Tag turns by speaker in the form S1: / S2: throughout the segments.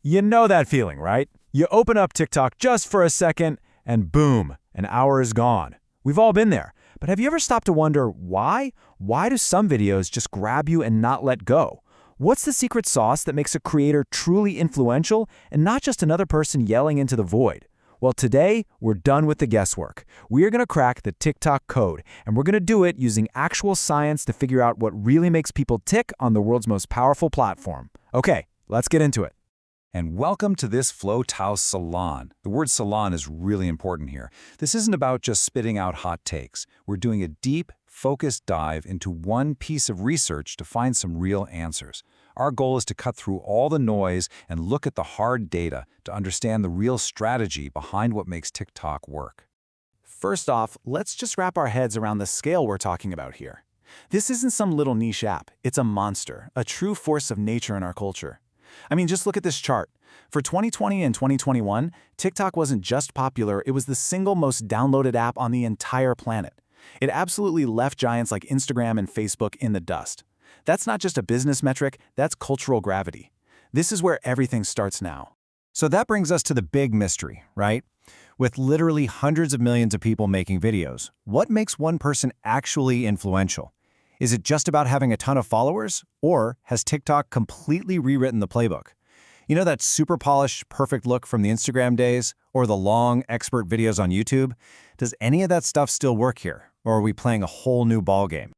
S1: You know that feeling, right? You open up TikTok just for a second, and boom, an hour is gone. We've all been there. But have you ever stopped to wonder why? Why do some videos just grab you and not let go? What's the secret sauce that makes a creator truly influential and not just another person yelling into the void? Well, today, we're done with the guesswork. We are going to crack the TikTok code, and we're going to do it using actual science to figure out what really makes people tick on the world's most powerful platform. Okay, let's get into it.
S2: And welcome to this Flow Tao Salon. The word salon is really important here. This isn't about just spitting out hot takes. We're doing a deep, focused dive into one piece of research to find some real answers. Our goal is to cut through all the noise and look at the hard data to understand the real strategy behind what makes TikTok work.
S1: First off, let's just wrap our heads around the scale we're talking about here. This isn't some little niche app. It's a monster, a true force of nature in our culture. I mean, just look at this chart. For 2020 and 2021, TikTok wasn't just popular, it was the single most downloaded app on the entire planet. It absolutely left giants like Instagram and Facebook in the dust. That's not just a business metric, that's cultural gravity. This is where everything starts now.
S3: So that brings us to the big mystery, right? With literally hundreds of millions of people making videos, what makes one person actually influential? Is it just about having a ton of followers, or has TikTok completely rewritten the playbook? You know that super polished, perfect look from the Instagram days, or the long, expert videos on YouTube? Does any of that stuff still work here, or are we playing a whole new ballgame?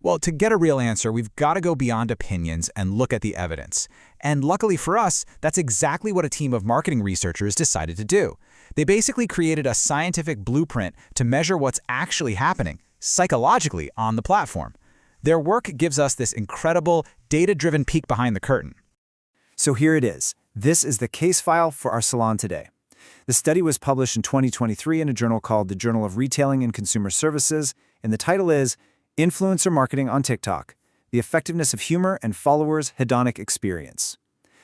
S4: Well, to get a real answer, we've got to go beyond opinions and look at the evidence. And luckily for us, that's exactly what a team of marketing researchers decided to do. They basically created a scientific blueprint to measure what's actually happening, psychologically, on the platform. Their work gives us this incredible, data-driven peek behind the curtain.
S3: So here it is. This is the case file for our salon today. The study was published in 2023 in a journal called the Journal of Retailing and Consumer Services, and the title is Influencer Marketing on TikTok, The Effectiveness of Humor and Followers' Hedonic Experience.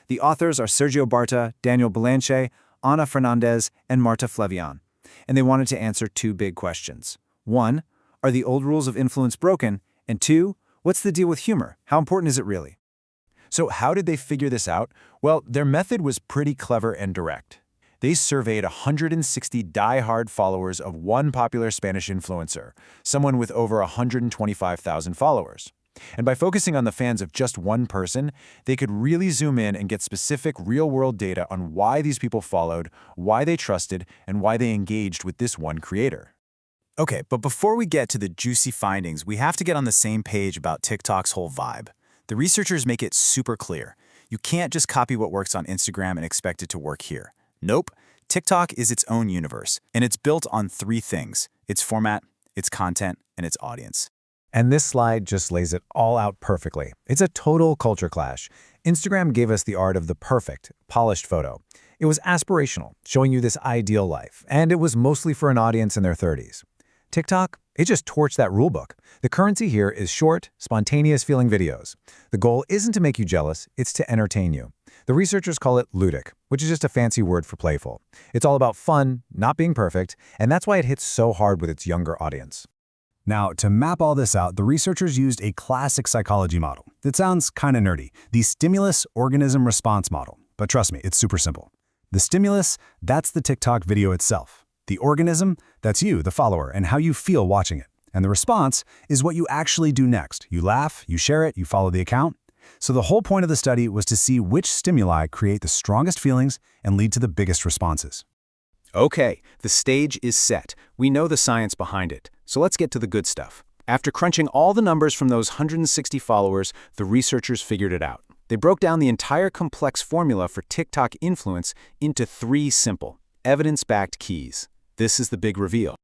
S3: The authors are Sergio Barta, Daniel Belanche, Ana Fernandez, and Marta Flevian, and they wanted to answer two big questions. One, are the old rules of influence broken? And two, what's the deal with humor? How important is it really?
S1: So how did they figure this out? Well, their method was pretty clever and direct. They surveyed 160 die-hard followers of one popular Spanish influencer, someone with over 125,000 followers. And by focusing on the fans of just one person, they could really zoom in and get specific real-world data on why these people followed, why they trusted, and why they engaged with this one creator.
S3: Okay, but before we get to the juicy findings, we have to get on the same page about TikTok's whole vibe. The researchers make it super clear. You can't just copy what works on Instagram and expect it to work here. Nope. TikTok is its own universe, and it's built on three things: its format, its content, and its audience.
S1: And this slide just lays it all out perfectly. It's a total culture clash. Instagram gave us the art of the perfect, polished photo. It was aspirational, showing you this ideal life, and it was mostly for an audience in their 30s. TikTok, it just torched that rulebook. The currency here is short, spontaneous feeling videos. The goal isn't to make you jealous, it's to entertain you. The researchers call it ludic, which is just a fancy word for playful. It's all about fun, not being perfect, and that's why it hits so hard with its younger audience.
S2: Now, to map all this out, the researchers used a classic psychology model. It sounds kind of nerdy, the stimulus-organism-response model. But trust me, it's super simple. The stimulus, that's the TikTok video itself. The organism, that's you, the follower, and how you feel watching it. And the response is what you actually do next. You laugh, you share it, you follow the account. So the whole point of the study was to see which stimuli create the strongest feelings and lead to the biggest responses.
S4: Okay, the stage is set. We know the science behind it. So let's get to the good stuff. After crunching all the numbers from those 160 followers, the researchers figured it out. They broke down the entire complex formula for TikTok influence into three simple, evidence-backed keys. This is the big reveal.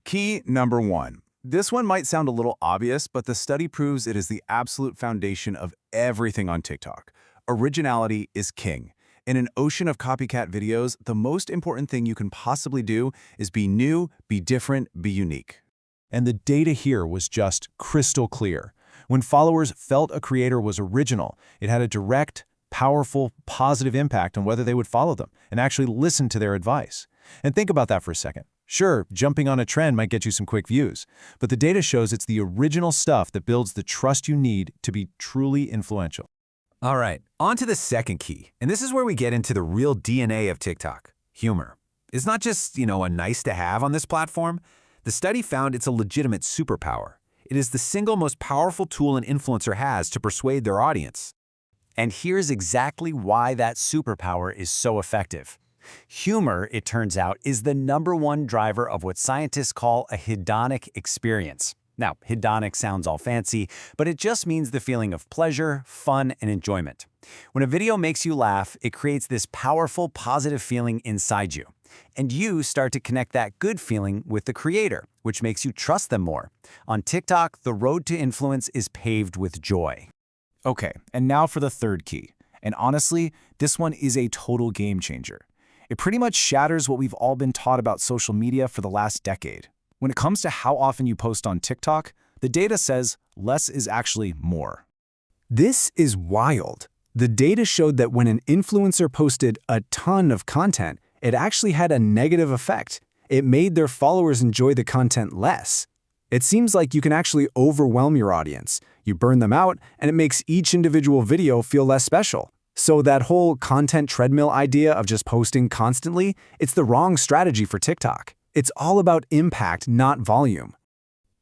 S1: Key number one. This one might sound a little obvious, but the study proves it is the absolute foundation of everything on TikTok. Originality is king. In an ocean of copycat videos, the most important thing you can possibly do is be new, be different, be unique. And the data here was just crystal clear. When followers felt a creator was original, it had a direct, powerful, positive impact on whether they would follow them and actually listen to their advice. And think about that for a second. Sure, jumping on a trend might get you some quick views, but the data shows it's the original stuff that builds the trust you need to be truly influential.
S2: All right, on to the second key, and this is where we get into the real DNA of TikTok, humor. It's not just, a nice to have on this platform. The study found it's a legitimate superpower. It is the single most powerful tool an influencer has to persuade their audience.
S3: And here's exactly why that superpower is so effective. Humor, it turns out, is the #1 driver of what scientists call a hedonic experience. Now, hedonic sounds all fancy, but it just means the feeling of pleasure, fun, and enjoyment. When a video makes you laugh, it creates this powerful, positive feeling inside you. And you start to connect that good feeling with the creator, which makes you trust them more. On TikTok, the road to influence is paved with joy.
S5: Okay, and now for the third key. And honestly, this one is a total game changer. It pretty much shatters what we've all been taught about social media for the last decade. When it comes to how often you post on TikTok, the data says less is actually more.
S2: This is wild. The data showed that when an influencer posted a ton of content, it actually had a negative effect. It made their followers enjoy the content less. It seems like you can actually overwhelm your audience. You burn them out, and it makes each individual video feel less special. So that whole content treadmill idea of just posting constantly, it's the wrong strategy for TikTok. It's all about impact, not volume.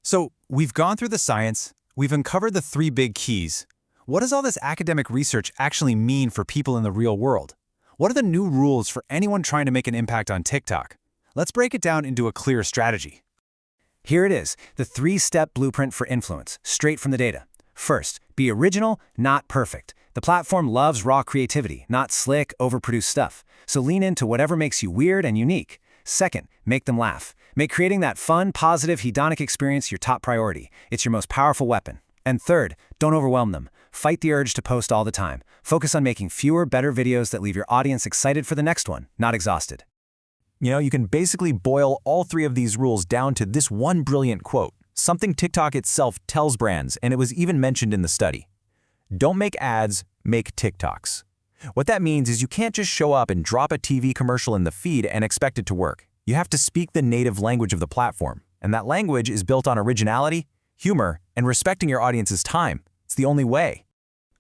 S1: So we've gone through the science, we've uncovered the 3 big keys. What does all this academic research actually mean for people in the real world? What are the new rules for anyone trying to make an impact on TikTok? Let's break it down into a clear strategy.
S3: Here it is, the 3-step blueprint for influence, straight from the data. First, be original, not perfect. The platform loves raw creativity, not slick, overproduced stuff. So lean into whatever makes you weird and unique. Second, make them laugh. Make creating that fun, positive, hedonic experience your top priority. It's your most powerful weapon. And third, don't overwhelm them. Fight the urge to post all the time. Focus on making fewer, better videos that leave your audience excited for the next one, not exhausted.
S1: You can basically boil all 3 of these rules down to this one brilliant quote, something TikTok itself tells brands, and it was even mentioned in the study. Don't make ads, make TikToks. What that means is you can't just show up and drop a TV commercial in the feed and expect it to work. You have to speak the native language of the platform, and that language is built on originality, humor, and respecting your audience's time. It's the only way.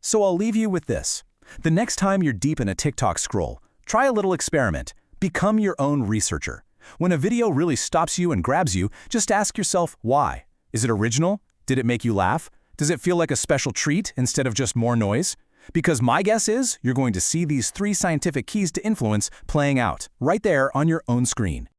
S5: So I'll leave you with this. The next time you're deep in a TikTok scroll, try a little experiment. Become your own researcher. When a video really stops you and grabs you, just ask yourself why. Is it original? Did it make you laugh? Does it feel like a special treat instead of just more noise? Because my guess is you're going to see these 3 scientific keys to influence playing out right there on your own screen.